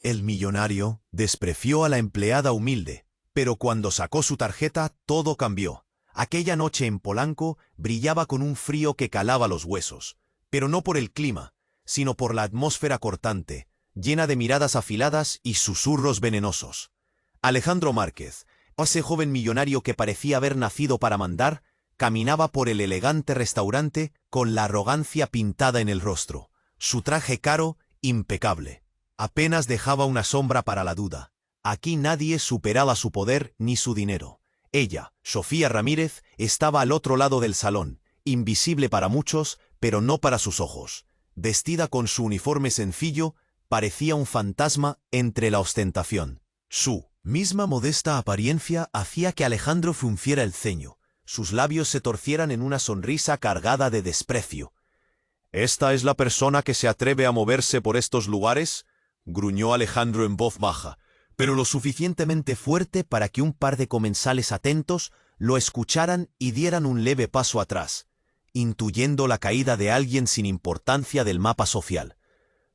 El millonario despreció a la empleada humilde, pero cuando sacó su tarjeta todo cambió. Aquella noche en Polanco brillaba con un frío que calaba los huesos, pero no por el clima, sino por la atmósfera cortante, llena de miradas afiladas y susurros venenosos. Alejandro Márquez, ese joven millonario que parecía haber nacido para mandar, caminaba por el elegante restaurante con la arrogancia pintada en el rostro, su traje caro, impecable. Apenas dejaba una sombra para la duda. Aquí nadie superaba su poder ni su dinero. Ella, Sofía Ramírez, estaba al otro lado del salón, invisible para muchos, pero no para sus ojos. Vestida con su uniforme sencillo, parecía un fantasma entre la ostentación. Su misma modesta apariencia hacía que Alejandro frunciera el ceño. Sus labios se torcieran en una sonrisa cargada de desprecio. «¿Esta es la persona que se atreve a moverse por estos lugares?», gruñó Alejandro en voz baja, pero lo suficientemente fuerte para que un par de comensales atentos lo escucharan y dieran un leve paso atrás, intuyendo la caída de alguien sin importancia del mapa social.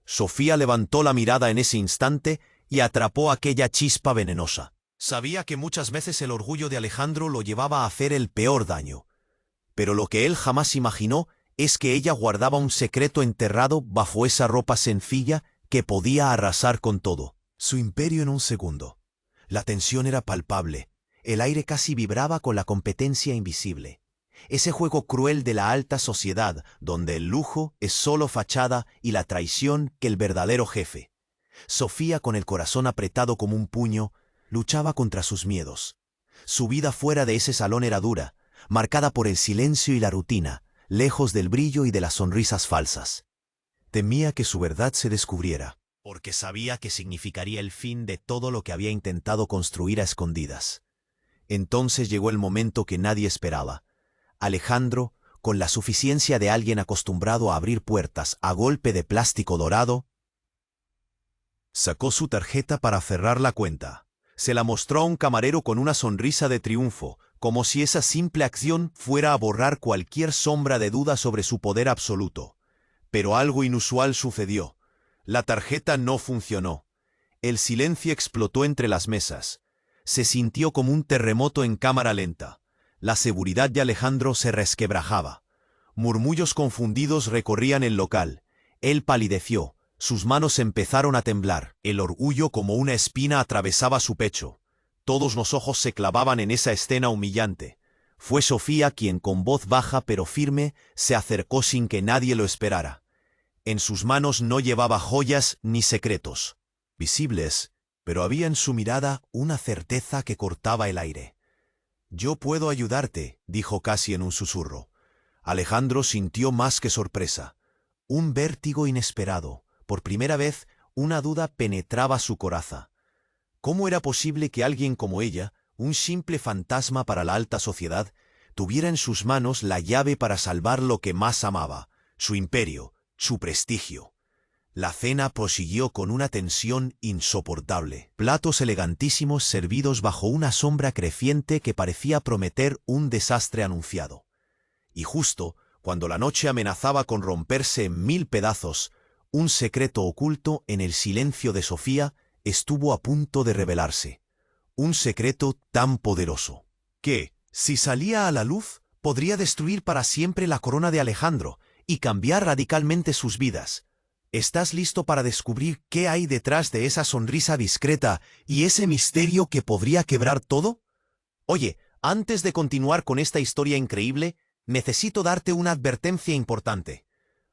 Sofía levantó la mirada en ese instante y atrapó aquella chispa venenosa. Sabía que muchas veces el orgullo de Alejandro lo llevaba a hacer el peor daño, pero lo que él jamás imaginó es que ella guardaba un secreto enterrado bajo esa ropa sencilla que podía arrasar con todo. Su imperio en un segundo. La tensión era palpable. El aire casi vibraba con la competencia invisible. Ese juego cruel de la alta sociedad, donde el lujo es solo fachada y la traición que el verdadero jefe. Sofía, con el corazón apretado como un puño, luchaba contra sus miedos. Su vida fuera de ese salón era dura, marcada por el silencio y la rutina, lejos del brillo y de las sonrisas falsas. Temía que su verdad se descubriera, porque sabía que significaría el fin de todo lo que había intentado construir a escondidas. Entonces llegó el momento que nadie esperaba. Alejandro, con la suficiencia de alguien acostumbrado a abrir puertas a golpe de plástico dorado, sacó su tarjeta para cerrar la cuenta. Se la mostró a un camarero con una sonrisa de triunfo, como si esa simple acción fuera a borrar cualquier sombra de duda sobre su poder absoluto. Pero algo inusual sucedió. La tarjeta no funcionó. El silencio explotó entre las mesas. Se sintió como un terremoto en cámara lenta. La seguridad de Alejandro se resquebrajaba. Murmullos confundidos recorrían el local. Él palideció. Sus manos empezaron a temblar. El orgullo como una espina atravesaba su pecho. Todos los ojos se clavaban en esa escena humillante. Fue Sofía quien, con voz baja pero firme, se acercó sin que nadie lo esperara. En sus manos no llevaba joyas ni secretos visibles, pero había en su mirada una certeza que cortaba el aire. «Yo puedo ayudarte», dijo casi en un susurro. Alejandro sintió más que sorpresa. Un vértigo inesperado. Por primera vez, una duda penetraba su coraza. ¿Cómo era posible que alguien como ella, un simple fantasma para la alta sociedad, tuviera en sus manos la llave para salvar lo que más amaba, su imperio, su prestigio? La cena prosiguió con una tensión insoportable. Platos elegantísimos servidos bajo una sombra creciente que parecía prometer un desastre anunciado. Y justo cuando la noche amenazaba con romperse en 1000 pedazos, un secreto oculto en el silencio de Sofía estuvo a punto de revelarse. Un secreto tan poderoso que, si salía a la luz, podría destruir para siempre la corona de Alejandro y cambiar radicalmente sus vidas. ¿Estás listo para descubrir qué hay detrás de esa sonrisa discreta y ese misterio que podría quebrar todo? Oye, antes de continuar con esta historia increíble, necesito darte una advertencia importante.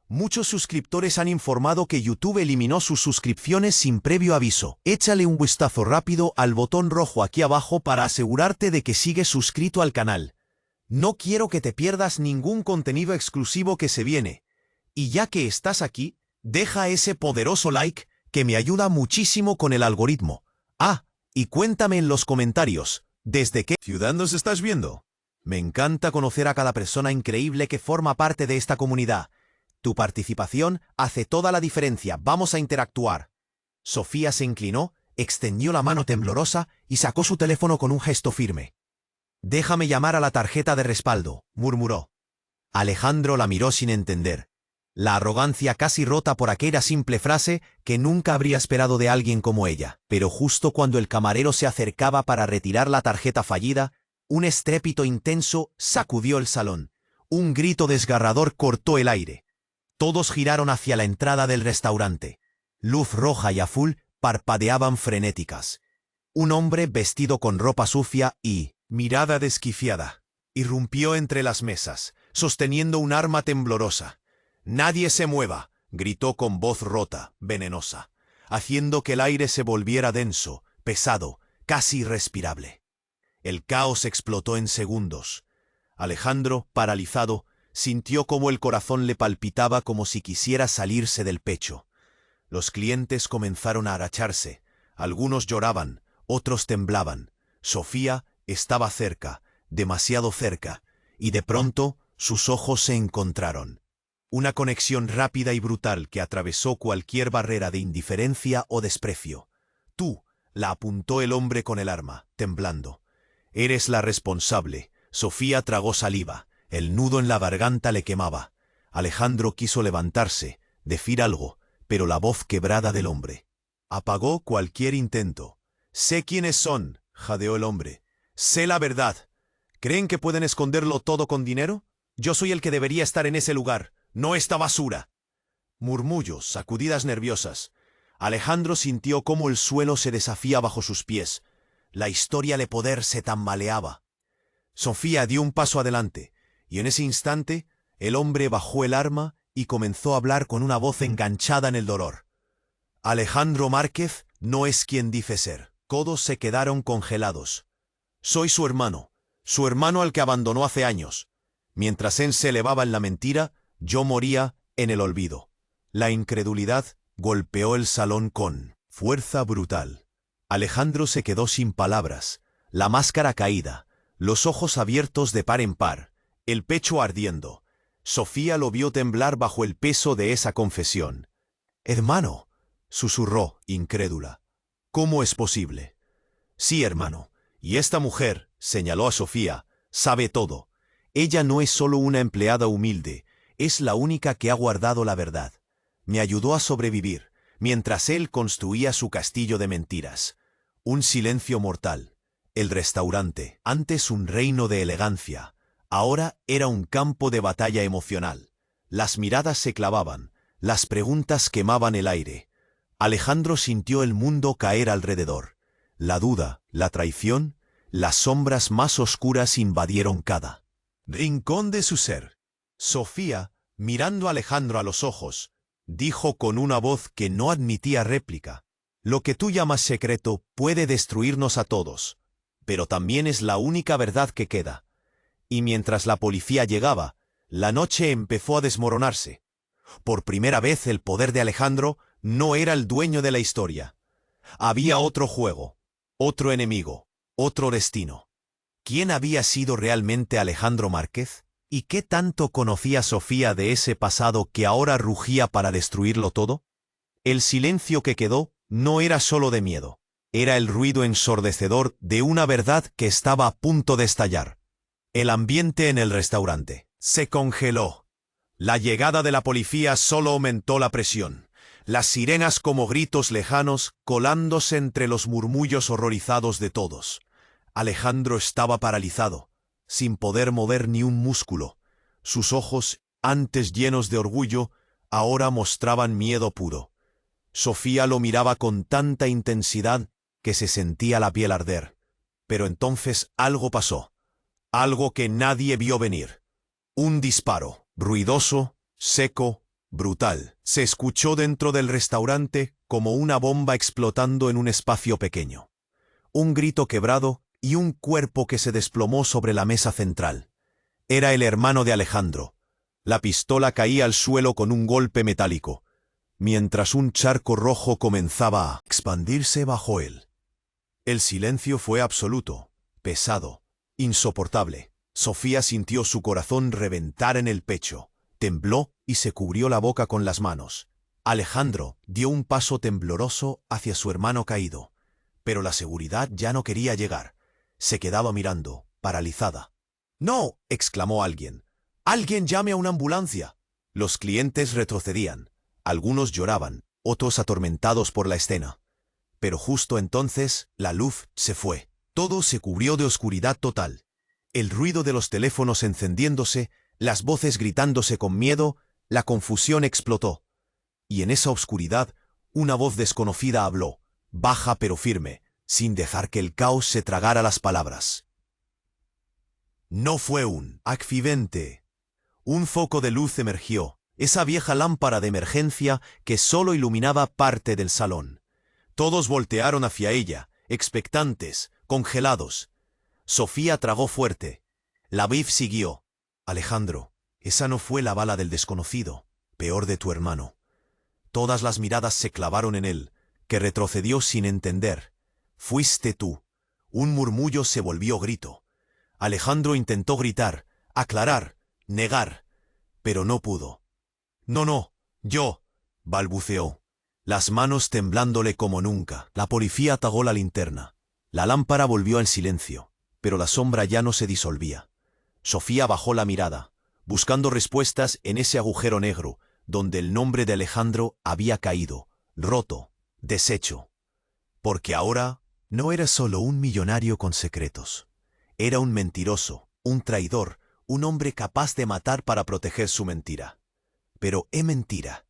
Muchos suscriptores han informado que YouTube eliminó sus suscripciones sin previo aviso. Échale un vistazo rápido al botón rojo aquí abajo para asegurarte de que sigues suscrito al canal. No quiero que te pierdas ningún contenido exclusivo que se viene. Y ya que estás aquí, deja ese poderoso like que me ayuda muchísimo con el algoritmo. Ah, y cuéntame en los comentarios, ¿desde qué ciudad nos estás viendo? Me encanta conocer a cada persona increíble que forma parte de esta comunidad. Tu participación hace toda la diferencia. Vamos a interactuar. Sofía se inclinó, extendió la mano temblorosa y sacó su teléfono con un gesto firme. «Déjame llamar a la tarjeta de respaldo», murmuró. Alejandro la miró sin entender. La arrogancia casi rota por aquella simple frase que nunca habría esperado de alguien como ella. Pero justo cuando el camarero se acercaba para retirar la tarjeta fallida, un estrépito intenso sacudió el salón. Un grito desgarrador cortó el aire. Todos giraron hacia la entrada del restaurante. Luz roja y azul parpadeaban frenéticas. Un hombre vestido con ropa sucia y mirada desquiciada irrumpió entre las mesas, sosteniendo un arma temblorosa. «¡Nadie se mueva!», gritó con voz rota, venenosa, haciendo que el aire se volviera denso, pesado, casi irrespirable. El caos explotó en segundos. Alejandro, paralizado, sintió cómo el corazón le palpitaba como si quisiera salirse del pecho. Los clientes comenzaron a agacharse. Algunos lloraban, otros temblaban. Sofía estaba cerca, demasiado cerca, y de pronto sus ojos se encontraron. Una conexión rápida y brutal que atravesó cualquier barrera de indiferencia o desprecio. «Tú», la apuntó el hombre con el arma, temblando. «Eres la responsable». Sofía tragó saliva. El nudo en la garganta le quemaba. Alejandro quiso levantarse, decir algo, pero la voz quebrada del hombre apagó cualquier intento. «Sé quiénes son», jadeó el hombre. «Sé la verdad. ¿Creen que pueden esconderlo todo con dinero? Yo soy el que debería estar en ese lugar, no esta basura». Murmullos, sacudidas nerviosas. Alejandro sintió cómo el suelo se deshacía bajo sus pies. La historia de poder se tambaleaba. Sofía dio un paso adelante, y en ese instante el hombre bajó el arma y comenzó a hablar con una voz enganchada en el dolor. «Alejandro Márquez no es quien dice ser». Todos se quedaron congelados. «Soy su hermano al que abandonó hace años. Mientras él se elevaba en la mentira, yo moría en el olvido». La incredulidad golpeó el salón con fuerza brutal. Alejandro se quedó sin palabras, la máscara caída, los ojos abiertos de par en par, el pecho ardiendo. Sofía lo vio temblar bajo el peso de esa confesión. «Hermano», susurró, incrédula. «¿Cómo es posible?» «Sí, hermano. Y esta mujer», señaló a Sofía, «sabe todo. Ella no es solo una empleada humilde, es la única que ha guardado la verdad. Me ayudó a sobrevivir, mientras él construía su castillo de mentiras». Un silencio mortal. El restaurante, antes un reino de elegancia, ahora era un campo de batalla emocional. Las miradas se clavaban, las preguntas quemaban el aire. Alejandro sintió el mundo caer alrededor. La duda, la traición, las sombras más oscuras invadieron cada rincón de su ser. Sofía, mirando a Alejandro a los ojos, dijo con una voz que no admitía réplica: «Lo que tú llamas secreto puede destruirnos a todos, pero también es la única verdad que queda». Y mientras la policía llegaba, la noche empezó a desmoronarse. Por primera vez el poder de Alejandro no era el dueño de la historia. Había otro juego, otro enemigo, otro destino. ¿Quién había sido realmente Alejandro Márquez? ¿Y qué tanto conocía Sofía de ese pasado que ahora rugía para destruirlo todo? El silencio que quedó no era solo de miedo, era el ruido ensordecedor de una verdad que estaba a punto de estallar. El ambiente en el restaurante se congeló. La llegada de la policía solo aumentó la presión. Las sirenas como gritos lejanos colándose entre los murmullos horrorizados de todos. Alejandro estaba paralizado, sin poder mover ni un músculo. Sus ojos, antes llenos de orgullo, ahora mostraban miedo puro. Sofía lo miraba con tanta intensidad que se sentía la piel arder. Pero entonces algo pasó, algo que nadie vio venir. Un disparo, ruidoso, seco, brutal, se escuchó dentro del restaurante como una bomba explotando en un espacio pequeño. Un grito quebrado y un cuerpo que se desplomó sobre la mesa central. Era el hermano de Alejandro. La pistola caía al suelo con un golpe metálico, mientras un charco rojo comenzaba a expandirse bajo él. El silencio fue absoluto, pesado, insoportable. Sofía sintió su corazón reventar en el pecho, tembló y se cubrió la boca con las manos. Alejandro dio un paso tembloroso hacia su hermano caído, pero la seguridad ya no quería llegar. Se quedaba mirando, paralizada. «¡No!», exclamó alguien. «¡Alguien llame a una ambulancia!». Los clientes retrocedían, algunos lloraban, otros atormentados por la escena. Pero justo entonces, la luz se fue. Todo se cubrió de oscuridad total. El ruido de los teléfonos encendiéndose, las voces gritándose con miedo, la confusión explotó. Y en esa oscuridad, una voz desconocida habló, baja pero firme, sin dejar que el caos se tragara las palabras. No fue un accidente. Un foco de luz emergió, esa vieja lámpara de emergencia que solo iluminaba parte del salón. Todos voltearon hacia ella, expectantes, congelados. Sofía tragó fuerte. La Viv siguió. Alejandro, esa no fue la bala del desconocido, peor de tu hermano. Todas las miradas se clavaron en él, que retrocedió sin entender. Fuiste tú. Un murmullo se volvió grito. Alejandro intentó gritar, aclarar, negar, pero no pudo. No, yo, balbuceó, las manos temblándole como nunca. La policía apagó la linterna. La lámpara volvió al silencio, pero la sombra ya no se disolvía. Sofía bajó la mirada, buscando respuestas en ese agujero negro, donde el nombre de Alejandro había caído, roto, deshecho. Porque ahora no era solo un millonario con secretos. Era un mentiroso, un traidor, un hombre capaz de matar para proteger su mentira. Pero ¿qué mentira?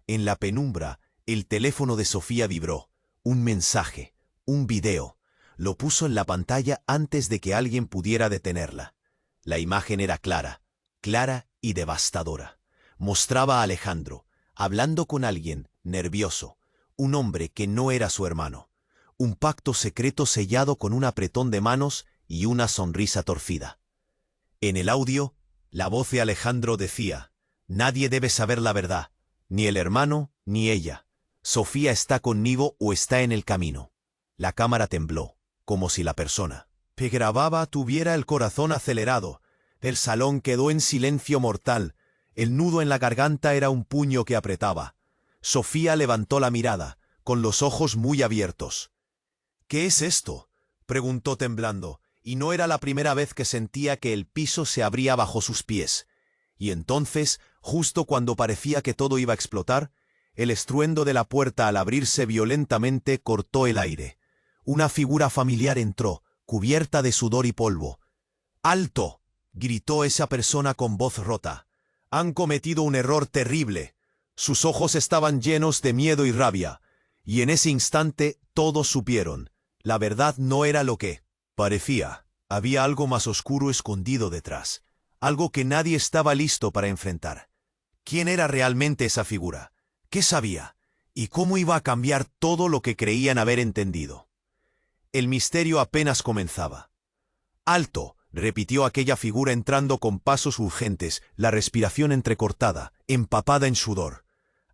En la penumbra, el teléfono de Sofía vibró. Un mensaje, un video. Lo puso en la pantalla antes de que alguien pudiera detenerla. La imagen era clara y devastadora. Mostraba a Alejandro, hablando con alguien, nervioso, un hombre que no era su hermano. Un pacto secreto sellado con un apretón de manos y una sonrisa torcida. En el audio, la voz de Alejandro decía, nadie debe saber la verdad, ni el hermano ni ella. Sofía está conmigo o está en el camino. La cámara tembló, como si la persona que grababa tuviera el corazón acelerado. El salón quedó en silencio mortal. El nudo en la garganta era un puño que apretaba. Sofía levantó la mirada, con los ojos muy abiertos. ¿Qué es esto?, preguntó temblando, y no era la primera vez que sentía que el piso se abría bajo sus pies. Y entonces, justo cuando parecía que todo iba a explotar, el estruendo de la puerta al abrirse violentamente cortó el aire. Una figura familiar entró, cubierta de sudor y polvo. ¡Alto!, gritó esa persona con voz rota. Han cometido un error terrible. Sus ojos estaban llenos de miedo y rabia. Y en ese instante todos supieron. La verdad no era lo que parecía. Había algo más oscuro escondido detrás. Algo que nadie estaba listo para enfrentar. ¿Quién era realmente esa figura? ¿Qué sabía? ¿Y cómo iba a cambiar todo lo que creían haber entendido? El misterio apenas comenzaba. ¡Alto!, repitió aquella figura entrando con pasos urgentes, la respiración entrecortada, empapada en sudor.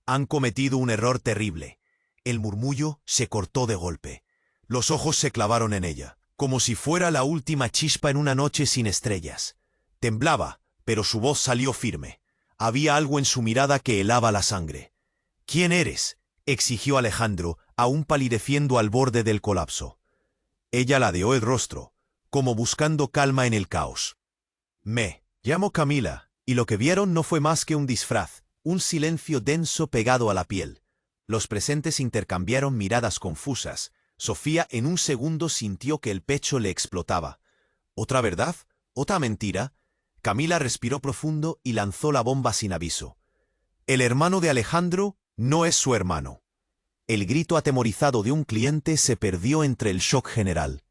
Han cometido un error terrible. El murmullo se cortó de golpe. Los ojos se clavaron en ella, como si fuera la última chispa en una noche sin estrellas. Temblaba, pero su voz salió firme. Había algo en su mirada que helaba la sangre. ¿Quién eres?, exigió Alejandro, aún palideciendo al borde del colapso. Ella ladeó el rostro, como buscando calma en el caos. Me llamo Camila, y lo que vieron no fue más que un disfraz, un silencio denso pegado a la piel. Los presentes intercambiaron miradas confusas. Sofía en un segundo sintió que el pecho le explotaba. ¿Otra verdad? ¿Otra mentira? Camila respiró profundo y lanzó la bomba sin aviso. El hermano de Alejandro no es su hermano. El grito atemorizado de un cliente se perdió entre el shock general.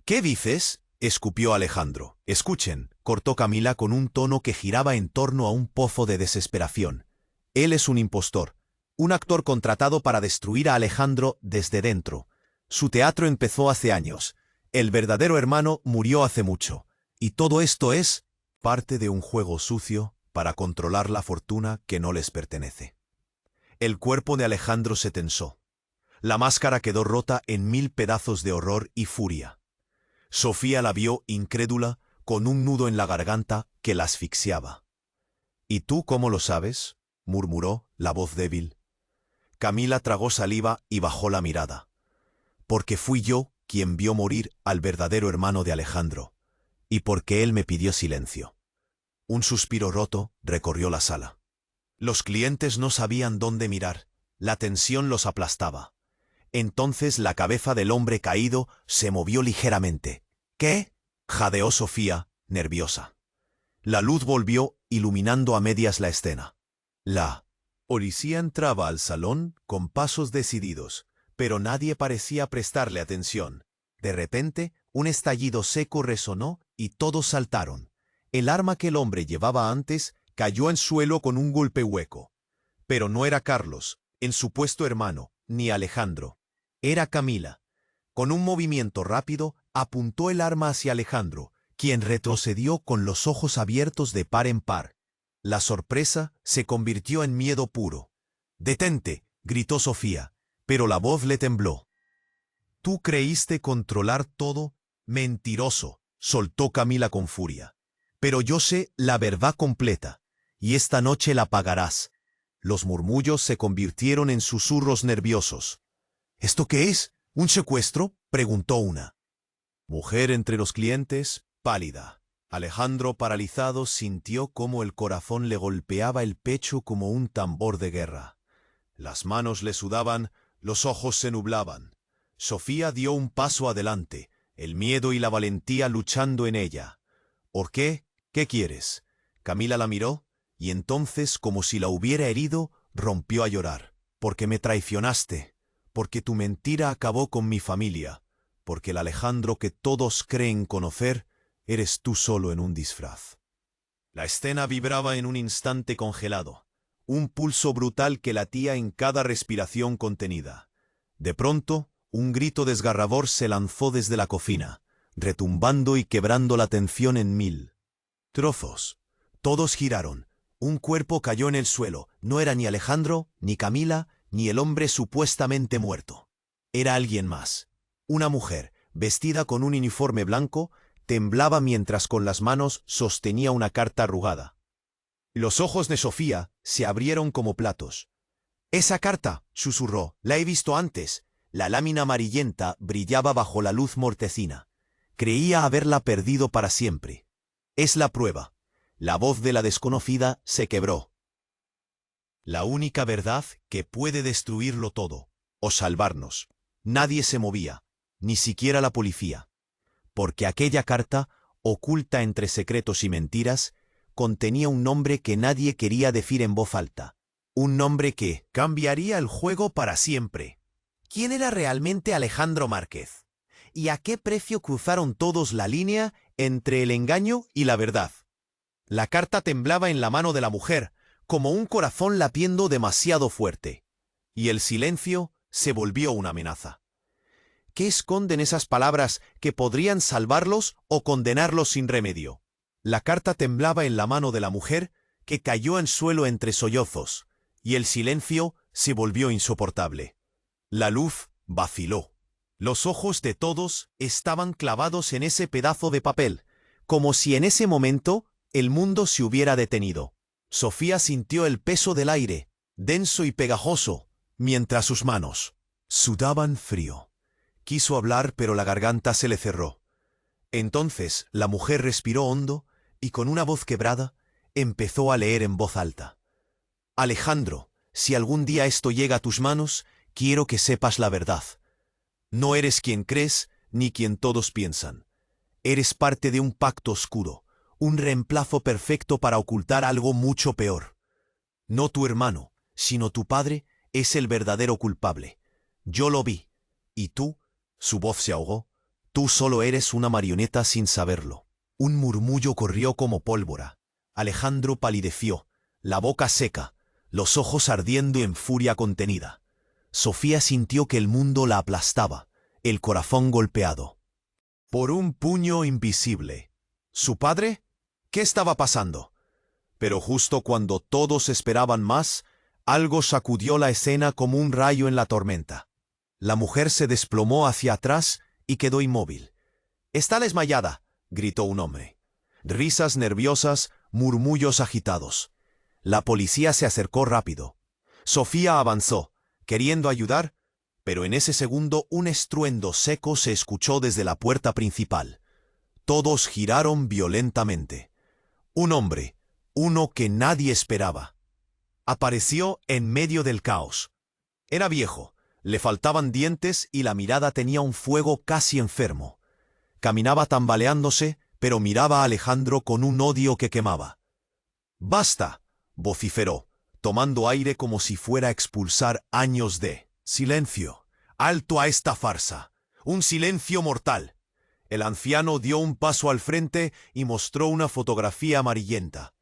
¿Qué dices?, escupió Alejandro. Escuchen, cortó Camila con un tono que giraba en torno a un pozo de desesperación. Él es un impostor, un actor contratado para destruir a Alejandro desde dentro. Su teatro empezó hace años. El verdadero hermano murió hace mucho. Y todo esto es parte de un juego sucio para controlar la fortuna que no les pertenece. El cuerpo de Alejandro se tensó. La máscara quedó rota en 1000 pedazos de horror y furia. Sofía la vio incrédula, con un nudo en la garganta que la asfixiaba. ¿Y tú cómo lo sabes?, murmuró la voz débil. Camila tragó saliva y bajó la mirada. Porque fui yo quien vio morir al verdadero hermano de Alejandro, y porque él me pidió silencio. Un suspiro roto recorrió la sala. Los clientes no sabían dónde mirar. La tensión los aplastaba. Entonces la cabeza del hombre caído se movió ligeramente. ¿Qué? Jadeó Sofía, nerviosa. La luz volvió, iluminando a medias la escena. La policía entraba al salón con pasos decididos, pero nadie parecía prestarle atención. De repente, un estallido seco resonó y todos saltaron. El arma que el hombre llevaba antes cayó en suelo con un golpe hueco. Pero no era Carlos, el supuesto hermano, ni Alejandro. Era Camila. Con un movimiento rápido, apuntó el arma hacia Alejandro, quien retrocedió con los ojos abiertos de par en par. La sorpresa se convirtió en miedo puro. «¡Detente!», gritó Sofía, pero la voz le tembló. «¿Tú creíste controlar todo? Mentiroso», soltó Camila con furia. «Pero yo sé la verdad completa, y esta noche la pagarás». Los murmullos se convirtieron en susurros nerviosos. «¿Esto qué es? ¿Un secuestro?», preguntó una mujer entre los clientes, pálida. Alejandro, paralizado, sintió cómo el corazón le golpeaba el pecho como un tambor de guerra. Las manos le sudaban, los ojos se nublaban. Sofía dio un paso adelante, el miedo y la valentía luchando en ella. «¿Por qué? ¿Qué quieres?». Camila la miró, y entonces, como si la hubiera herido, rompió a llorar. «Porque me traicionaste, porque tu mentira acabó con mi familia, porque el Alejandro que todos creen conocer, eres tú solo en un disfraz». La escena vibraba en un instante congelado, un pulso brutal que latía en cada respiración contenida. De pronto, un grito desgarrador se lanzó desde la cocina, retumbando y quebrando la tensión en mil trozos. Todos giraron. Un cuerpo cayó en el suelo. No era ni Alejandro, ni Camila, ni el hombre supuestamente muerto. Era alguien más. Una mujer, vestida con un uniforme blanco, temblaba mientras con las manos sostenía una carta arrugada. Los ojos de Sofía se abrieron como platos. «¡Esa carta!», susurró. «La he visto antes». La lámina amarillenta brillaba bajo la luz mortecina. Creía haberla perdido para siempre. «Es la prueba». La voz de la desconocida se quebró. «La única verdad que puede destruirlo todo, o salvarnos». Nadie se movía, ni siquiera la policía. Porque aquella carta, oculta entre secretos y mentiras, contenía un nombre que nadie quería decir en voz alta. Un nombre que cambiaría el juego para siempre. ¿Quién era realmente Alejandro Márquez? ¿Y a qué precio cruzaron todos la línea entre el engaño y la verdad? La carta temblaba en la mano de la mujer, como un corazón latiendo demasiado fuerte. Y el silencio se volvió una amenaza. ¿Qué esconden esas palabras que podrían salvarlos o condenarlos sin remedio? La carta temblaba en la mano de la mujer, que cayó en suelo entre sollozos, y el silencio se volvió insoportable. La luz vaciló. Los ojos de todos estaban clavados en ese pedazo de papel, como si en ese momento el mundo se hubiera detenido. Sofía sintió el peso del aire, denso y pegajoso, mientras sus manos sudaban frío. Quiso hablar, pero la garganta se le cerró. Entonces la mujer respiró hondo y con una voz quebrada empezó a leer en voz alta. «Alejandro, si algún día esto llega a tus manos, quiero que sepas la verdad. No eres quien crees ni quien todos piensan. Eres parte de un pacto oscuro, un reemplazo perfecto para ocultar algo mucho peor. No tu hermano, sino tu padre es el verdadero culpable. Yo lo vi. Y tú», su voz se ahogó, «tú solo eres una marioneta sin saberlo». Un murmullo corrió como pólvora. Alejandro palideció, la boca seca, los ojos ardiendo en furia contenida. Sofía sintió que el mundo la aplastaba, el corazón golpeado por un puño invisible. ¿Su padre? ¿Qué estaba pasando? Pero justo cuando todos esperaban más, algo sacudió la escena como un rayo en la tormenta. La mujer se desplomó hacia atrás y quedó inmóvil. «Está desmayada», gritó un hombre. Risas nerviosas, murmullos agitados. La policía se acercó rápido. Sofía avanzó, queriendo ayudar, pero en ese segundo un estruendo seco se escuchó desde la puerta principal. Todos giraron violentamente. Un hombre, uno que nadie esperaba. Apareció en medio del caos. Era viejo, le faltaban dientes y la mirada tenía un fuego casi enfermo. Caminaba tambaleándose, pero miraba a Alejandro con un odio que quemaba. «¡Basta!», vociferó, tomando aire como si fuera a expulsar años de silencio. «¡Alto a esta farsa! ¡Un silencio mortal!». El anciano dio un paso al frente y mostró una fotografía amarillenta.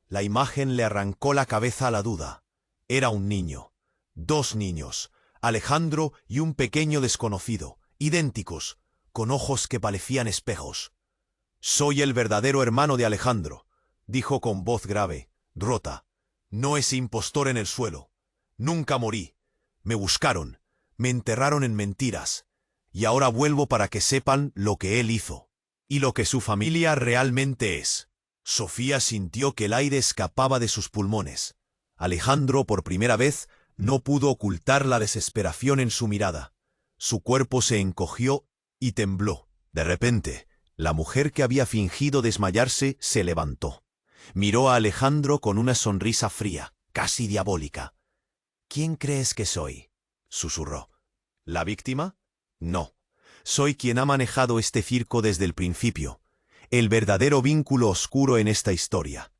La imagen le arrancó la cabeza a la duda. Era un niño. 2 niños, Alejandro y un pequeño desconocido, idénticos, con ojos que parecían espejos. «Soy el verdadero hermano de Alejandro», dijo con voz grave, rota. «No ese impostor en el suelo. Nunca morí. Me buscaron, me enterraron en mentiras. Y ahora vuelvo para que sepan lo que él hizo. Y lo que su familia realmente es». Sofía sintió que el aire escapaba de sus pulmones. Alejandro, por primera vez, no pudo ocultar la desesperación en su mirada. Su cuerpo se encogió y tembló. De repente, la mujer que había fingido desmayarse se levantó. Miró a Alejandro con una sonrisa fría, casi diabólica. «¿Quién crees que soy?», susurró. «¿La víctima? No. Soy quien ha manejado este circo desde el principio. El verdadero vínculo oscuro en esta historia».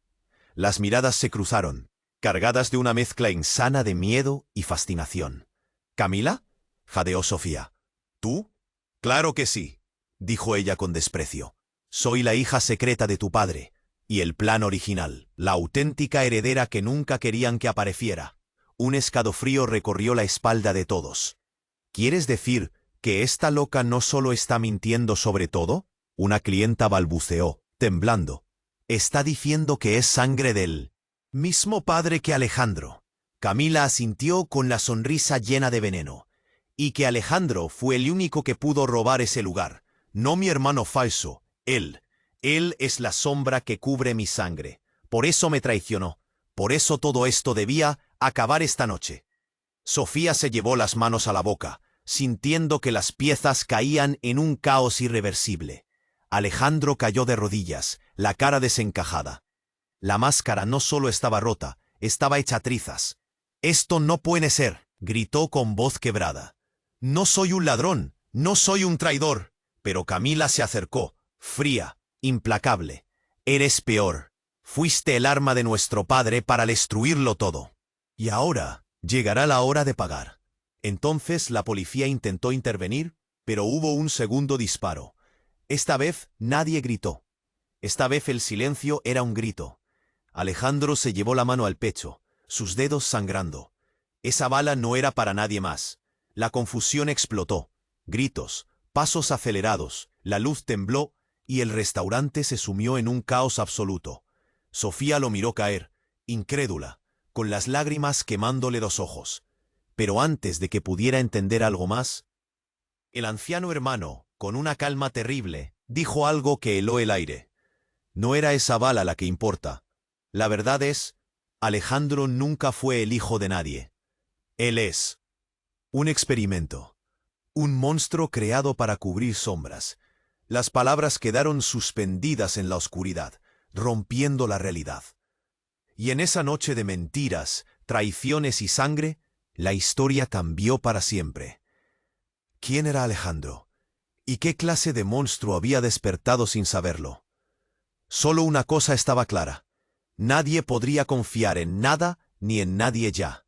Las miradas se cruzaron, cargadas de una mezcla insana de miedo y fascinación. «¿Camila?», jadeó Sofía. «¿Tú?». «Claro que sí», dijo ella con desprecio. «Soy la hija secreta de tu padre, y el plan original, la auténtica heredera que nunca querían que apareciera». Un escalofrío recorrió la espalda de todos. «¿Quieres decir que esta loca no solo está mintiendo sobre todo?», una clienta balbuceó, temblando. «Está diciendo que es sangre del mismo padre que Alejandro». Camila asintió con la sonrisa llena de veneno. «Y que Alejandro fue el único que pudo robar ese lugar, no mi hermano falso, él. Él es la sombra que cubre mi sangre. Por eso me traicionó. Por eso todo esto debía acabar esta noche». Sofía se llevó las manos a la boca, sintiendo que las piezas caían en un caos irreversible. Alejandro cayó de rodillas, la cara desencajada. La máscara no solo estaba rota, estaba hecha trizas. «Esto no puede ser», gritó con voz quebrada. «No soy un ladrón, no soy un traidor». Pero Camila se acercó, fría, implacable. «Eres peor. Fuiste el arma de nuestro padre para destruirlo todo. Y ahora llegará la hora de pagar». Entonces la policía intentó intervenir, pero hubo un segundo disparo. Esta vez nadie gritó. Esta vez el silencio era un grito. Alejandro se llevó la mano al pecho, sus dedos sangrando. Esa bala no era para nadie más. La confusión explotó. Gritos, pasos acelerados, la luz tembló y el restaurante se sumió en un caos absoluto. Sofía lo miró caer, incrédula, con las lágrimas quemándole los ojos. Pero antes de que pudiera entender algo más, el anciano hermano, con una calma terrible, dijo algo que heló el aire. «No era esa bala la que importa. La verdad es, Alejandro nunca fue el hijo de nadie. Él es un experimento. Un monstruo creado para cubrir sombras». Las palabras quedaron suspendidas en la oscuridad, rompiendo la realidad. Y en esa noche de mentiras, traiciones y sangre, la historia cambió para siempre. ¿Quién era Alejandro? ¿Y qué clase de monstruo había despertado sin saberlo? Solo una cosa estaba clara. Nadie podría confiar en nada ni en nadie ya.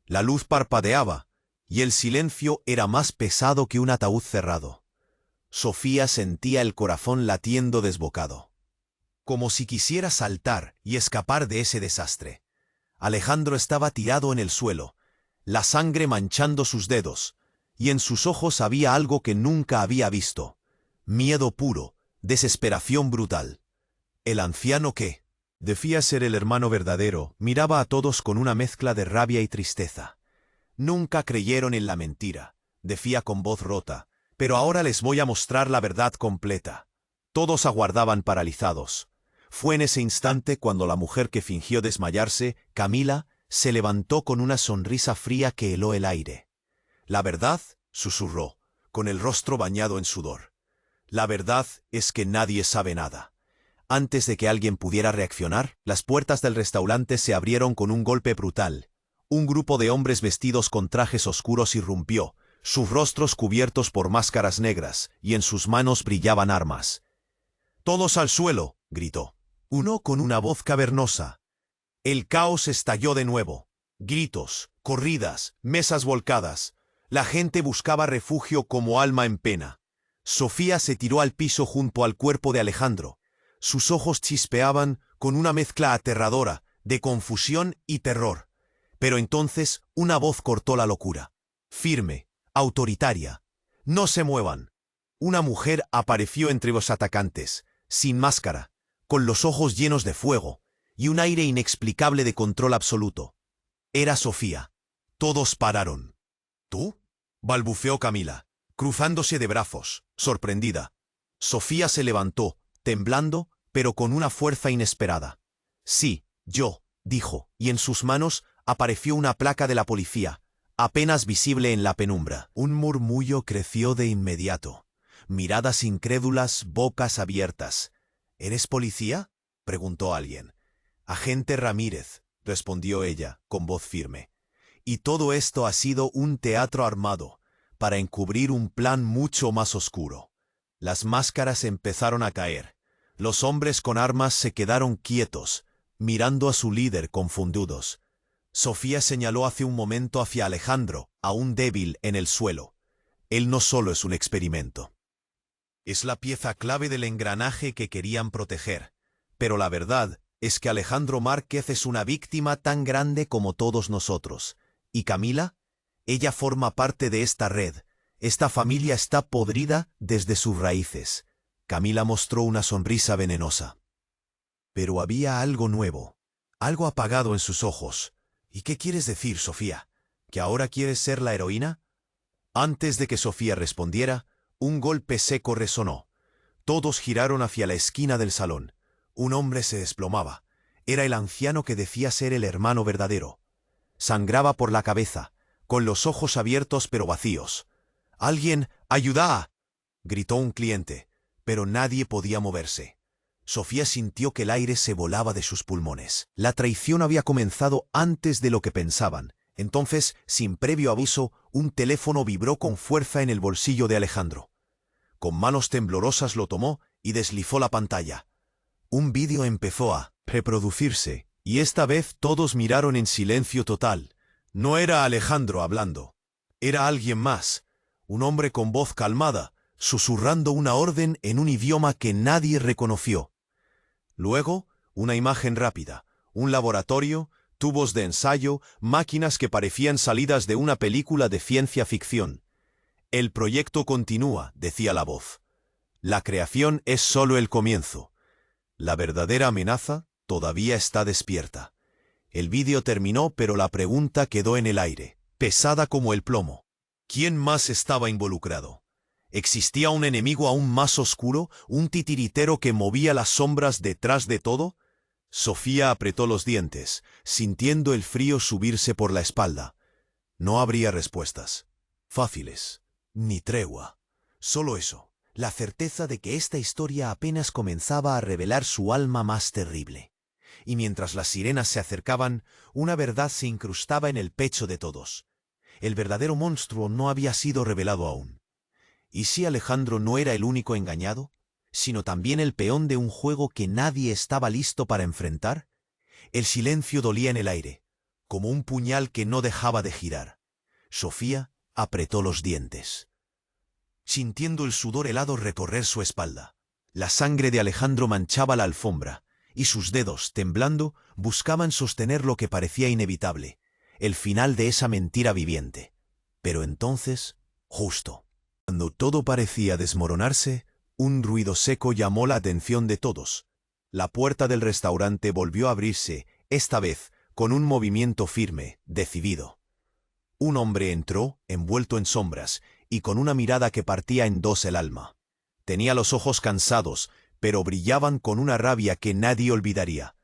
La luz parpadeaba, y el silencio era más pesado que un ataúd cerrado. Sofía sentía el corazón latiendo desbocado, como si quisiera saltar y escapar de ese desastre. Alejandro estaba tirado en el suelo, la sangre manchando sus dedos, y en sus ojos había algo que nunca había visto. Miedo puro, desesperación brutal. El anciano que decía ser el hermano verdadero miraba a todos con una mezcla de rabia y tristeza. «Nunca creyeron en la mentira», decía con voz rota, «pero ahora les voy a mostrar la verdad completa». Todos aguardaban paralizados. Fue en ese instante cuando la mujer que fingió desmayarse, Camila, se levantó con una sonrisa fría que heló el aire. «La verdad», susurró, con el rostro bañado en sudor. «La verdad es que nadie sabe nada. Antes de que alguien pudiera reaccionar, las puertas del restaurante se abrieron con un golpe brutal. Un grupo de hombres vestidos con trajes oscuros irrumpió, sus rostros cubiertos por máscaras negras, y en sus manos brillaban armas. «¡Todos al suelo!», gritó. Uno con una voz cavernosa. El caos estalló de nuevo. Gritos, corridas, mesas volcadas. La gente buscaba refugio como alma en pena. Sofía se tiró al piso junto al cuerpo de Alejandro. Sus ojos chispeaban con una mezcla aterradora de confusión y terror. Pero entonces una voz cortó la locura. Firme, autoritaria. «¡No se muevan!». Una mujer apareció entre los atacantes, sin máscara, con los ojos llenos de fuego y un aire inexplicable de control absoluto. Era Sofía. Todos pararon. «¿Tú?», balbuceó Camila, cruzándose de brazos, sorprendida. Sofía se levantó, temblando, pero con una fuerza inesperada. «Sí, yo», dijo, y en sus manos apareció una placa de la policía, apenas visible en la penumbra. Un murmullo creció de inmediato. Miradas incrédulas, bocas abiertas. «¿Eres policía?», preguntó alguien. «Agente Ramírez», respondió ella, con voz firme. «Y todo esto ha sido un teatro armado, para encubrir un plan mucho más oscuro». Las máscaras empezaron a caer. Los hombres con armas se quedaron quietos, mirando a su líder confundidos. Sofía señaló hace un momento hacia Alejandro, aún débil en el suelo. «Él no solo es un experimento. Es la pieza clave del engranaje que querían proteger. Pero la verdad es que Alejandro Márquez es una víctima tan grande como todos nosotros. ¿Y Camila? Ella forma parte de esta red. Esta familia está podrida desde sus raíces». Camila mostró una sonrisa venenosa. Pero había algo nuevo, algo apagado en sus ojos. «¿Y qué quieres decir, Sofía? ¿Que ahora quieres ser la heroína?». Antes de que Sofía respondiera, un golpe seco resonó. Todos giraron hacia la esquina del salón. Un hombre se desplomaba. Era el anciano que decía ser el hermano verdadero. Sangraba por la cabeza, con los ojos abiertos pero vacíos. «¡Alguien, ayuda!», gritó un cliente, pero nadie podía moverse. Sofía sintió que el aire se volaba de sus pulmones. La traición había comenzado antes de lo que pensaban. Entonces, sin previo aviso, un teléfono vibró con fuerza en el bolsillo de Alejandro. Con manos temblorosas lo tomó y deslizó la pantalla. Un vídeo empezó a reproducirse, y esta vez todos miraron en silencio total. No era Alejandro hablando. Era alguien más, un hombre con voz calmada, susurrando una orden en un idioma que nadie reconoció. Luego, una imagen rápida, un laboratorio, tubos de ensayo, máquinas que parecían salidas de una película de ciencia ficción. «El proyecto continúa», decía la voz. «La creación es solo el comienzo. La verdadera amenaza todavía está despierta». El vídeo terminó, pero la pregunta quedó en el aire, pesada como el plomo. ¿Quién más estaba involucrado? ¿Existía un enemigo aún más oscuro, un titiritero que movía las sombras detrás de todo? Sofía apretó los dientes, sintiendo el frío subirse por la espalda. No habría respuestas fáciles, ni tregua. Solo eso, la certeza de que esta historia apenas comenzaba a revelar su alma más terrible. Y mientras las sirenas se acercaban, una verdad se incrustaba en el pecho de todos. El verdadero monstruo no había sido revelado aún. ¿Y si Alejandro no era el único engañado, sino también el peón de un juego que nadie estaba listo para enfrentar? El silencio dolía en el aire, como un puñal que no dejaba de girar. Sofía apretó los dientes, sintiendo el sudor helado recorrer su espalda. La sangre de Alejandro manchaba la alfombra, y sus dedos, temblando, buscaban sostener lo que parecía inevitable, el final de esa mentira viviente. Pero entonces, justo cuando todo parecía desmoronarse, un ruido seco llamó la atención de todos. La puerta del restaurante volvió a abrirse, esta vez con un movimiento firme, decidido. Un hombre entró, envuelto en sombras, y con una mirada que partía en dos el alma. Tenía los ojos cansados, pero brillaban con una rabia que nadie olvidaría.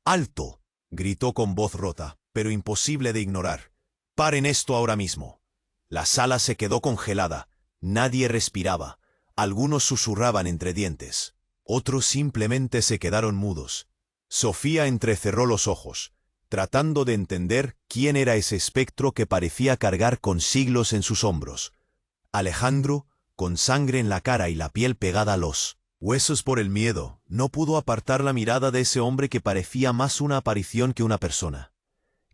«¡Alto!», gritó con voz rota, pero imposible de ignorar. «¡Paren esto ahora mismo!». La sala se quedó congelada. Nadie respiraba. Algunos susurraban entre dientes. Otros simplemente se quedaron mudos. Sofía entrecerró los ojos, tratando de entender quién era ese espectro que parecía cargar con siglos en sus hombros. Alejandro, con sangre en la cara y la piel pegada a los huesos por el miedo, no pudo apartar la mirada de ese hombre que parecía más una aparición que una persona.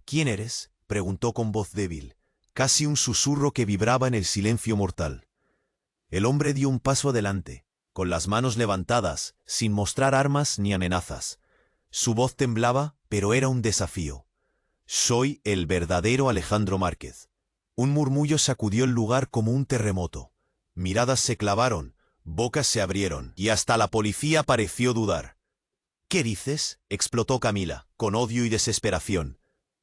—¿Quién eres? —preguntó con voz débil, casi un susurro que vibraba en el silencio mortal. El hombre dio un paso adelante, con las manos levantadas, sin mostrar armas ni amenazas. Su voz temblaba, pero era un desafío. —Soy el verdadero Alejandro Márquez. Un murmullo sacudió el lugar como un terremoto. Miradas se clavaron, bocas se abrieron, y hasta la policía pareció dudar. —¿Qué dices? —explotó Camila, con odio y desesperación.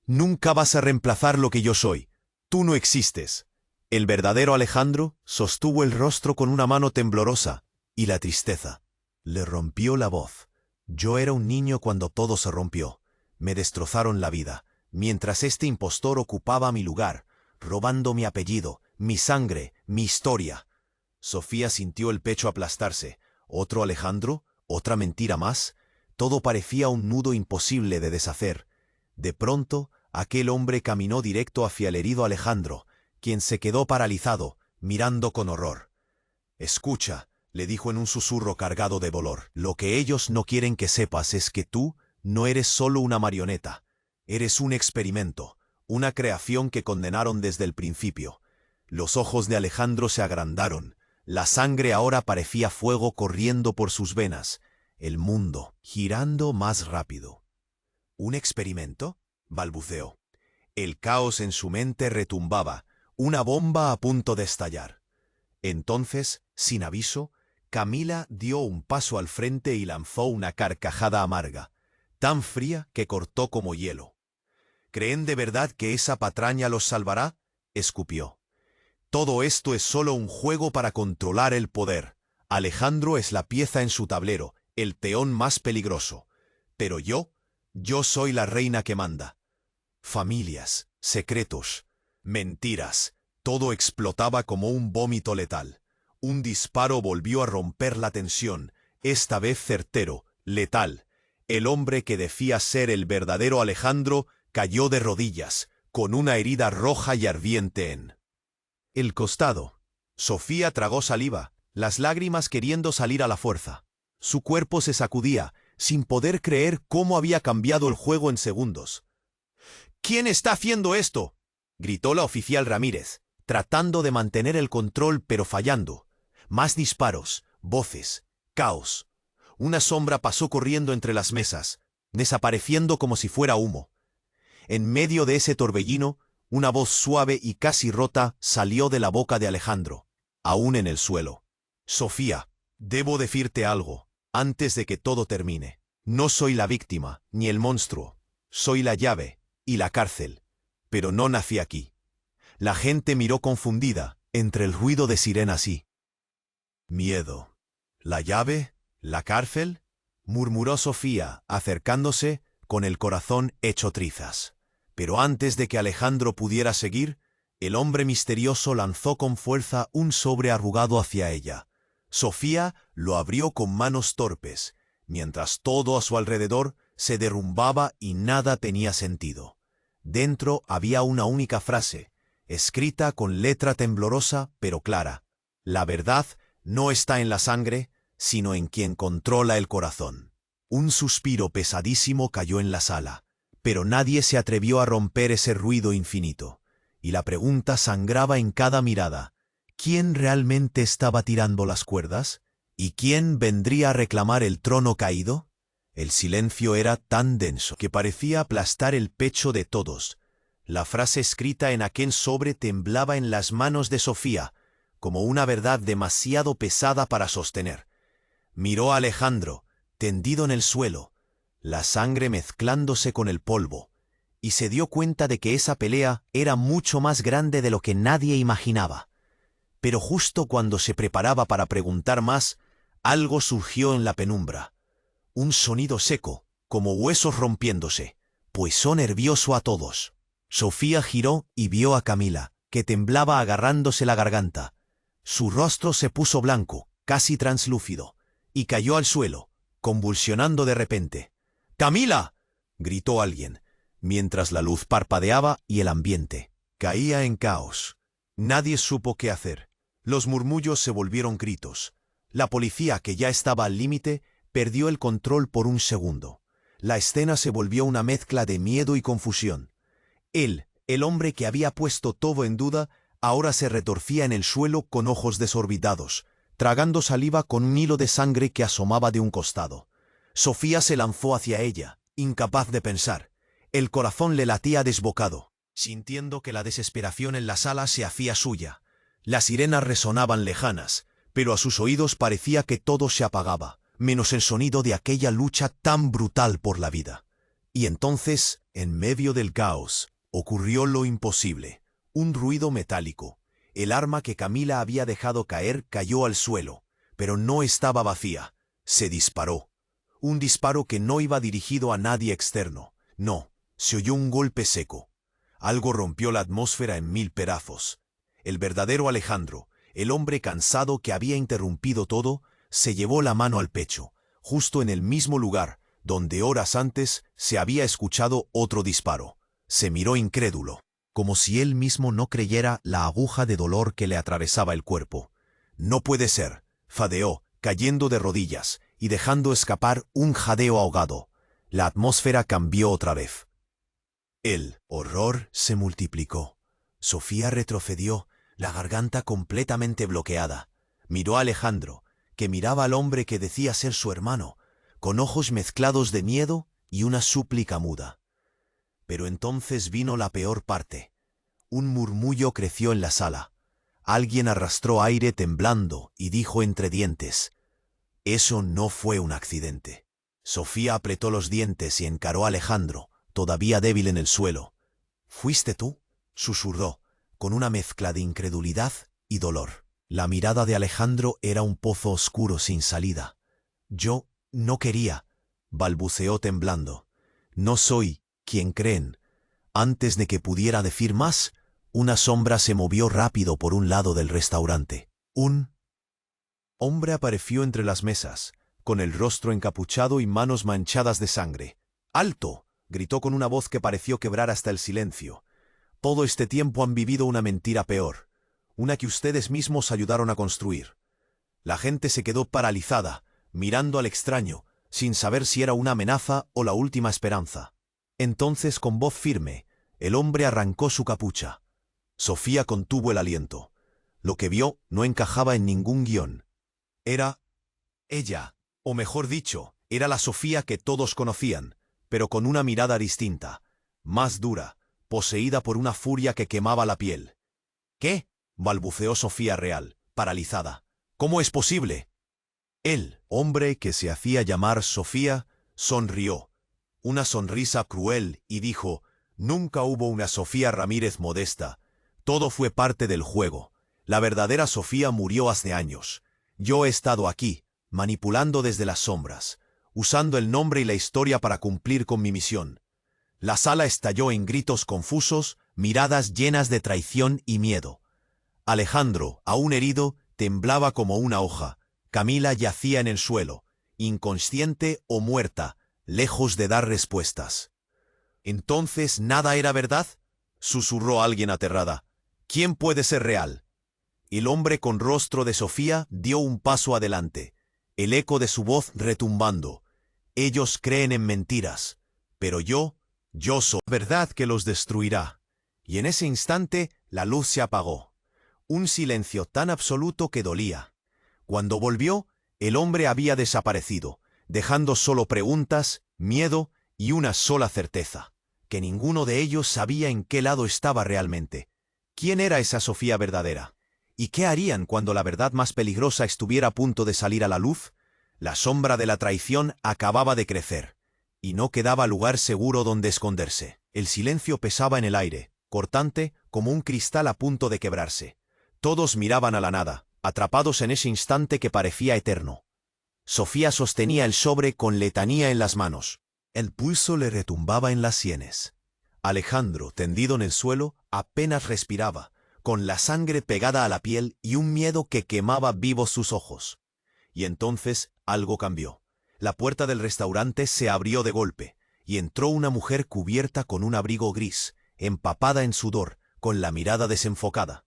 —Nunca vas a reemplazar lo que yo soy. Tú no existes. El verdadero Alejandro sostuvo el rostro con una mano temblorosa, y la tristeza le rompió la voz. Yo era un niño cuando todo se rompió. Me destrozaron la vida, mientras este impostor ocupaba mi lugar, robando mi apellido, mi sangre, mi historia. Sofía sintió el pecho aplastarse. ¿Otro Alejandro? ¿Otra mentira más? Todo parecía un nudo imposible de deshacer. De pronto, aquel hombre caminó directo hacia el herido Alejandro, quien se quedó paralizado, mirando con horror. —Escucha —le dijo en un susurro cargado de dolor—, lo que ellos no quieren que sepas es que tú no eres solo una marioneta. Eres un experimento, una creación que condenaron desde el principio. Los ojos de Alejandro se agrandaron. La sangre ahora parecía fuego corriendo por sus venas, el mundo girando más rápido. —¿Un experimento? —balbuceó. El caos en su mente retumbaba, una bomba a punto de estallar. Entonces, sin aviso, Camila dio un paso al frente y lanzó una carcajada amarga, tan fría que cortó como hielo. —¿Creen de verdad que esa patraña los salvará? —escupió. Todo esto es solo un juego para controlar el poder. Alejandro es la pieza en su tablero, el peón más peligroso. Pero yo soy la reina que manda. Familias, secretos, mentiras, todo explotaba como un vómito letal. Un disparo volvió a romper la tensión, esta vez certero, letal. El hombre que decía ser el verdadero Alejandro cayó de rodillas, con una herida roja y ardiente en el costado. Sofía tragó saliva, las lágrimas queriendo salir a la fuerza. Su cuerpo se sacudía, sin poder creer cómo había cambiado el juego en segundos. —¿Quién está haciendo esto? —gritó la oficial Ramírez, tratando de mantener el control pero fallando. Más disparos, voces, caos. Una sombra pasó corriendo entre las mesas, desapareciendo como si fuera humo. En medio de ese torbellino, una voz suave y casi rota salió de la boca de Alejandro, aún en el suelo. —Sofía, debo decirte algo, antes de que todo termine. No soy la víctima, ni el monstruo. Soy la llave y la cárcel. Pero no nací aquí. La gente miró confundida, entre el ruido de sirenas y miedo. —¿La llave? ¿La cárcel? —murmuró Sofía, acercándose, con el corazón hecho trizas. Pero antes de que Alejandro pudiera seguir, el hombre misterioso lanzó con fuerza un sobre arrugado hacia ella. Sofía lo abrió con manos torpes, mientras todo a su alrededor se derrumbaba y nada tenía sentido. Dentro había una única frase, escrita con letra temblorosa pero clara: la verdad no está en la sangre, sino en quien controla el corazón. Un suspiro pesadísimo cayó en la sala, pero nadie se atrevió a romper ese ruido infinito, y la pregunta sangraba en cada mirada: ¿quién realmente estaba tirando las cuerdas? ¿Y quién vendría a reclamar el trono caído? El silencio era tan denso que parecía aplastar el pecho de todos. La frase escrita en aquel sobre temblaba en las manos de Sofía, como una verdad demasiado pesada para sostener. Miró a Alejandro, tendido en el suelo, la sangre mezclándose con el polvo, y se dio cuenta de que esa pelea era mucho más grande de lo que nadie imaginaba. Pero justo cuando se preparaba para preguntar más, algo surgió en la penumbra. Un sonido seco, como huesos rompiéndose, puesó nervioso a todos. Sofía giró y vio a Camila, que temblaba agarrándose la garganta. Su rostro se puso blanco, casi translúcido, y cayó al suelo, convulsionando de repente. ¡Camila!, gritó alguien, mientras la luz parpadeaba y el ambiente caía en caos. Nadie supo qué hacer. Los murmullos se volvieron gritos. La policía, que ya estaba al límite, perdió el control por un segundo. La escena se volvió una mezcla de miedo y confusión. Él, el hombre que había puesto todo en duda, ahora se retorcía en el suelo con ojos desorbitados, tragando saliva con un hilo de sangre que asomaba de un costado. Sofía se lanzó hacia ella, incapaz de pensar. El corazón le latía desbocado, sintiendo que la desesperación en la sala se hacía suya. Las sirenas resonaban lejanas, pero a sus oídos parecía que todo se apagaba, menos el sonido de aquella lucha tan brutal por la vida. Y entonces, en medio del caos, ocurrió lo imposible. Un ruido metálico. El arma que Camila había dejado caer cayó al suelo, pero no estaba vacía. Se disparó. Un disparo que no iba dirigido a nadie externo. No, se oyó un golpe seco. Algo rompió la atmósfera en 1000 pedazos. El verdadero Alejandro, el hombre cansado que había interrumpido todo, se llevó la mano al pecho, justo en el mismo lugar donde horas antes se había escuchado otro disparo. Se miró incrédulo, como si él mismo no creyera la aguja de dolor que le atravesaba el cuerpo. «No puede ser», fadeó, cayendo de rodillas y dejando escapar un jadeo ahogado. La atmósfera cambió otra vez. El horror se multiplicó. Sofía retrocedió, la garganta completamente bloqueada. Miró a Alejandro, que miraba al hombre que decía ser su hermano, con ojos mezclados de miedo y una súplica muda. Pero entonces vino la peor parte. Un murmullo creció en la sala. Alguien arrastró aire temblando y dijo entre dientes: «Eso no fue un accidente». Sofía apretó los dientes y encaró a Alejandro, todavía débil en el suelo. «¿Fuiste tú?», susurró, con una mezcla de incredulidad y dolor. La mirada de Alejandro era un pozo oscuro sin salida. «Yo no quería», balbuceó temblando. «No soy quien creen». Antes de que pudiera decir más, una sombra se movió rápido por un lado del restaurante. Un hombre apareció entre las mesas, con el rostro encapuchado y manos manchadas de sangre. «¡Alto!», gritó con una voz que pareció quebrar hasta el silencio. «Todo este tiempo han vivido una mentira peor, una que ustedes mismos ayudaron a construir». La gente se quedó paralizada, mirando al extraño, sin saber si era una amenaza o la última esperanza. Entonces, con voz firme, el hombre arrancó su capucha. Sofía contuvo el aliento. Lo que vio no encajaba en ningún guión. Era ella, o mejor dicho, era la Sofía que todos conocían, pero con una mirada distinta, más dura, poseída por una furia que quemaba la piel. «¿Qué?», balbuceó Sofía Real, paralizada. «¿Cómo es posible?». El hombre, que se hacía llamar Sofía, sonrió. Una sonrisa cruel, y dijo: «Nunca hubo una Sofía Ramírez modesta. Todo fue parte del juego. La verdadera Sofía murió hace años. Yo he estado aquí, manipulando desde las sombras, usando el nombre y la historia para cumplir con mi misión». La sala estalló en gritos confusos, miradas llenas de traición y miedo. Alejandro, aún herido, temblaba como una hoja. Camila yacía en el suelo, inconsciente o muerta, lejos de dar respuestas. «¿Entonces nada era verdad?», susurró alguien aterrada. «¿Quién puede ser real?». El hombre con rostro de Sofía dio un paso adelante, el eco de su voz retumbando. «Ellos creen en mentiras, pero yo soy la verdad que los destruirá». Y en ese instante la luz se apagó. Un silencio tan absoluto que dolía. Cuando volvió, el hombre había desaparecido, dejando solo preguntas, miedo y una sola certeza: que ninguno de ellos sabía en qué lado estaba realmente. ¿Quién era esa Sofía verdadera? ¿Y qué harían cuando la verdad más peligrosa estuviera a punto de salir a la luz? La sombra de la traición acababa de crecer, y no quedaba lugar seguro donde esconderse. El silencio pesaba en el aire, cortante como un cristal a punto de quebrarse. Todos miraban a la nada, atrapados en ese instante que parecía eterno. Sofía sostenía el sobre con letanía en las manos. El pulso le retumbaba en las sienes. Alejandro, tendido en el suelo, apenas respiraba, con la sangre pegada a la piel y un miedo que quemaba vivos sus ojos. Y entonces algo cambió. La puerta del restaurante se abrió de golpe, y entró una mujer cubierta con un abrigo gris, empapada en sudor, con la mirada desenfocada.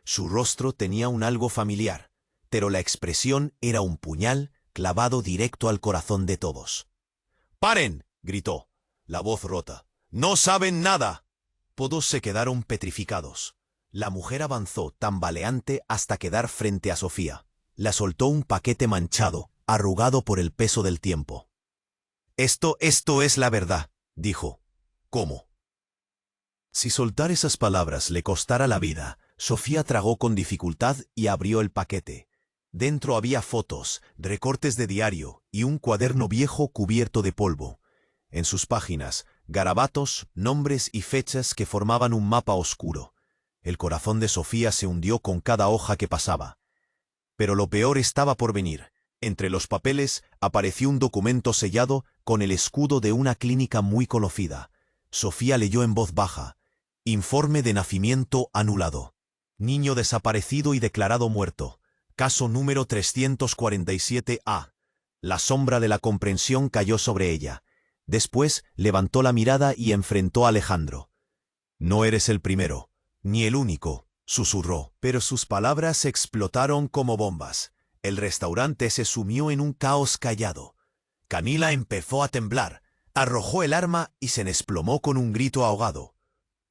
Su rostro tenía un algo familiar, pero la expresión era un puñal clavado directo al corazón de todos. ¡Paren!, gritó, la voz rota. ¡No saben nada! Todos se quedaron petrificados. La mujer avanzó tambaleante hasta quedar frente a Sofía. La soltó un paquete manchado, arrugado por el peso del tiempo. Esto es la verdad, dijo. ¿Cómo? Si soltar esas palabras le costara la vida, Sofía tragó con dificultad y abrió el paquete. Dentro había fotos, recortes de diario y un cuaderno viejo cubierto de polvo. En sus páginas, garabatos, nombres y fechas que formaban un mapa oscuro. El corazón de Sofía se hundió con cada hoja que pasaba. Pero lo peor estaba por venir. Entre los papeles apareció un documento sellado con el escudo de una clínica muy conocida. Sofía leyó en voz baja. Informe de nacimiento anulado. Niño desaparecido y declarado muerto. Caso número 347A. La sombra de la comprensión cayó sobre ella. Después levantó la mirada y enfrentó a Alejandro. No eres el primero, ni el único, susurró, pero sus palabras explotaron como bombas. El restaurante se sumió en un caos callado. Camila empezó a temblar, arrojó el arma y se desplomó con un grito ahogado.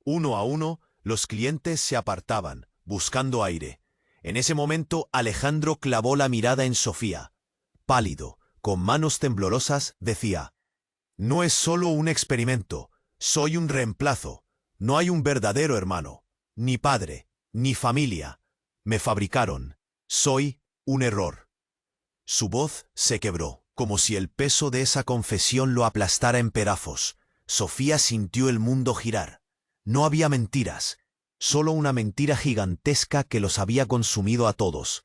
Uno a uno, los clientes se apartaban, buscando aire. En ese momento, Alejandro clavó la mirada en Sofía. Pálido, con manos temblorosas, decía: «No es solo un experimento, soy un reemplazo. No hay un verdadero hermano, ni padre, ni familia. Me fabricaron. Soy un error». Su voz se quebró, como si el peso de esa confesión lo aplastara en pedazos. Sofía sintió el mundo girar. No había mentiras, solo una mentira gigantesca que los había consumido a todos.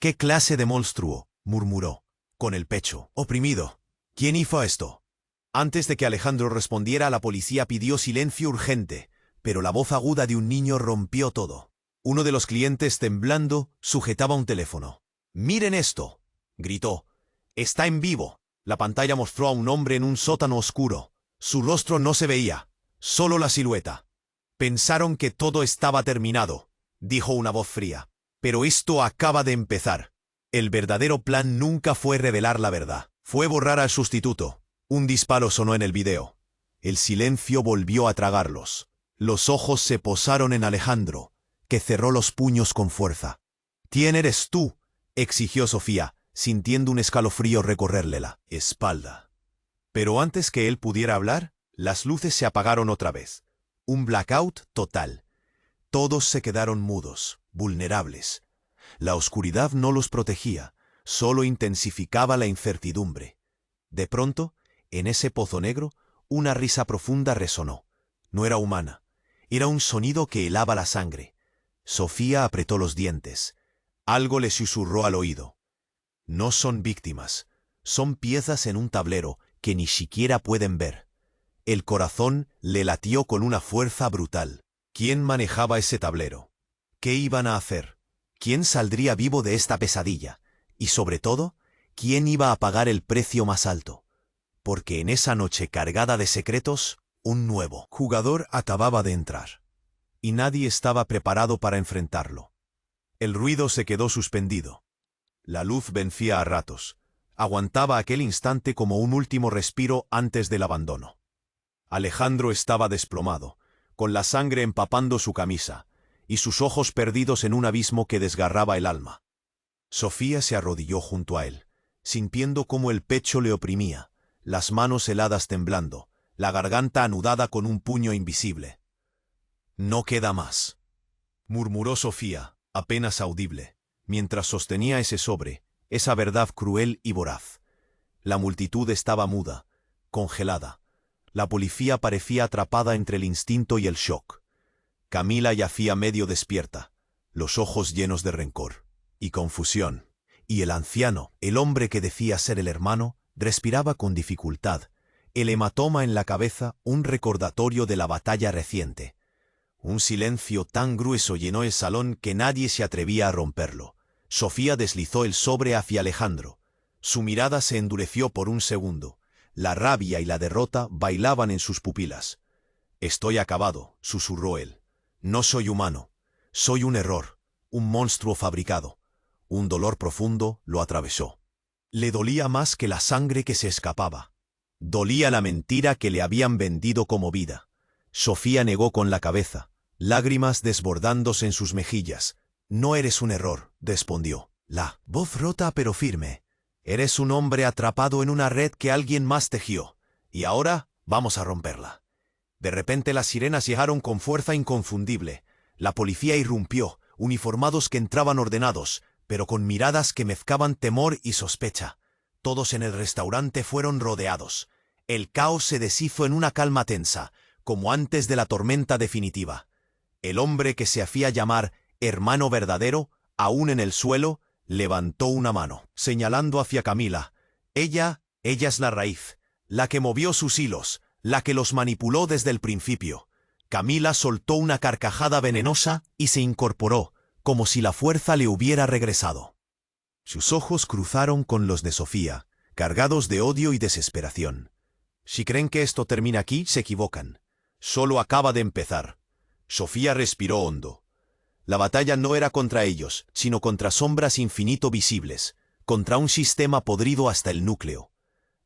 «¿Qué clase de monstruo?», murmuró, con el pecho oprimido. «¿Quién hizo esto?». Antes de que Alejandro respondiera, la policía pidió silencio urgente, pero la voz aguda de un niño rompió todo. Uno de los clientes, temblando, sujetaba un teléfono. «¡Miren esto!», gritó. «Está en vivo». La pantalla mostró a un hombre en un sótano oscuro. Su rostro no se veía, solo la silueta. «Pensaron que todo estaba terminado», dijo una voz fría. «Pero esto acaba de empezar. El verdadero plan nunca fue revelar la verdad. Fue borrar al sustituto». Un disparo sonó en el video. El silencio volvió a tragarlos. Los ojos se posaron en Alejandro, que cerró los puños con fuerza. «¿Quién eres tú?», exigió Sofía, sintiendo un escalofrío recorrerle la espalda. Pero antes que él pudiera hablar, las luces se apagaron otra vez. Un blackout total. Todos se quedaron mudos, vulnerables. La oscuridad no los protegía, solo intensificaba la incertidumbre. De pronto, en ese pozo negro, una risa profunda resonó. No era humana. Era un sonido que helaba la sangre. Sofía apretó los dientes. Algo le susurró al oído. «No son víctimas. Son piezas en un tablero que ni siquiera pueden ver». El corazón le latió con una fuerza brutal. ¿Quién manejaba ese tablero? ¿Qué iban a hacer? ¿Quién saldría vivo de esta pesadilla? Y sobre todo, ¿quién iba a pagar el precio más alto? Porque en esa noche cargada de secretos, un nuevo jugador acababa de entrar. Y nadie estaba preparado para enfrentarlo. El ruido se quedó suspendido. La luz vencía a ratos. Aguantaba aquel instante como un último respiro antes del abandono. Alejandro estaba desplomado, con la sangre empapando su camisa, y sus ojos perdidos en un abismo que desgarraba el alma. Sofía se arrodilló junto a él, sintiendo cómo el pecho le oprimía, las manos heladas temblando, la garganta anudada con un puño invisible. «No queda más», murmuró Sofía, apenas audible, mientras sostenía ese sobre, esa verdad cruel y voraz. La multitud estaba muda, congelada. La policía parecía atrapada entre el instinto y el shock. Camila yacía medio despierta, los ojos llenos de rencor y confusión. Y el anciano, el hombre que decía ser el hermano, respiraba con dificultad, el hematoma en la cabeza un recordatorio de la batalla reciente. Un silencio tan grueso llenó el salón que nadie se atrevía a romperlo. Sofía deslizó el sobre hacia Alejandro. Su mirada se endureció por un segundo. La rabia y la derrota bailaban en sus pupilas. «Estoy acabado», susurró él. «No soy humano. Soy un error, un monstruo fabricado». Un dolor profundo lo atravesó. Le dolía más que la sangre que se escapaba. Dolía la mentira que le habían vendido como vida. Sofía negó con la cabeza, lágrimas desbordándose en sus mejillas. «No eres un error», respondió. La voz rota pero firme. «Eres un hombre atrapado en una red que alguien más tejió. Y ahora vamos a romperla». De repente las sirenas llegaron con fuerza inconfundible. La policía irrumpió, uniformados que entraban ordenados, pero con miradas que mezclaban temor y sospecha. Todos en el restaurante fueron rodeados. El caos se deshizo en una calma tensa, como antes de la tormenta definitiva. El hombre que se hacía llamar hermano verdadero, aún en el suelo, levantó una mano, señalando hacia Camila. Ella es la raíz, la que movió sus hilos, la que los manipuló desde el principio. Camila soltó una carcajada venenosa y se incorporó, como si la fuerza le hubiera regresado. Sus ojos cruzaron con los de Sofía, cargados de odio y desesperación. Si creen que esto termina aquí, se equivocan. Solo acaba de empezar. Sofía respiró hondo. La batalla no era contra ellos, sino contra sombras infinito visibles, contra un sistema podrido hasta el núcleo.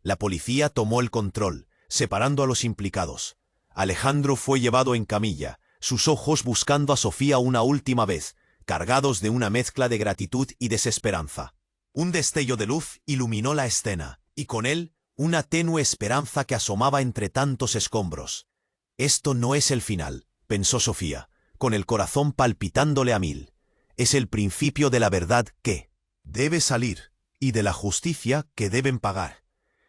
La policía tomó el control, separando a los implicados. Alejandro fue llevado en camilla, sus ojos buscando a Sofía una última vez, cargados de una mezcla de gratitud y desesperanza. Un destello de luz iluminó la escena, y con él, una tenue esperanza que asomaba entre tantos escombros. Esto no es el final, pensó Sofía, con el corazón palpitándole a mil. Es el principio de la verdad que debe salir, y de la justicia que deben pagar.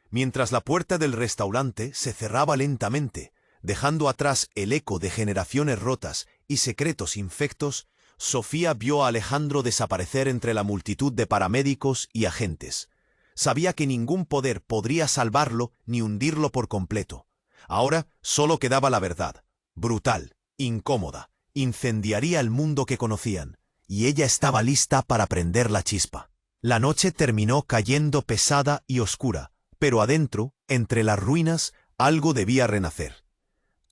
Mientras la puerta del restaurante se cerraba lentamente, dejando atrás el eco de generaciones rotas y secretos infectos, Sofía vio a Alejandro desaparecer entre la multitud de paramédicos y agentes. Sabía que ningún poder podría salvarlo ni hundirlo por completo. Ahora solo quedaba la verdad, brutal, incómoda, incendiaría el mundo que conocían, y ella estaba lista para prender la chispa. La noche terminó cayendo pesada y oscura, pero adentro, entre las ruinas, algo debía renacer.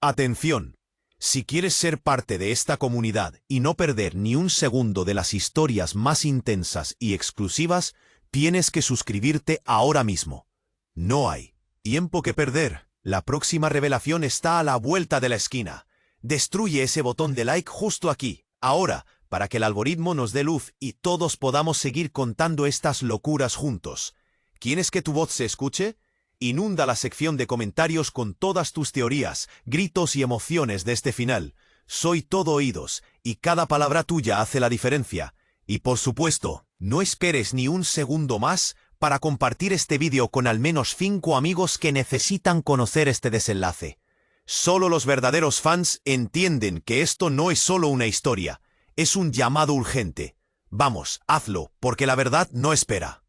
¡Atención! Si quieres ser parte de esta comunidad y no perder ni un segundo de las historias más intensas y exclusivas, tienes que suscribirte ahora mismo. No hay tiempo que perder. La próxima revelación está a la vuelta de la esquina. Destruye ese botón de like justo aquí, ahora, para que el algoritmo nos dé luz y todos podamos seguir contando estas locuras juntos. ¿Quieres que tu voz se escuche? Inunda la sección de comentarios con todas tus teorías, gritos y emociones de este final. Soy todo oídos, y cada palabra tuya hace la diferencia. Y por supuesto, no esperes ni un segundo más para compartir este vídeo con al menos 5 amigos que necesitan conocer este desenlace. Solo los verdaderos fans entienden que esto no es solo una historia, es un llamado urgente. Vamos, hazlo, porque la verdad no espera.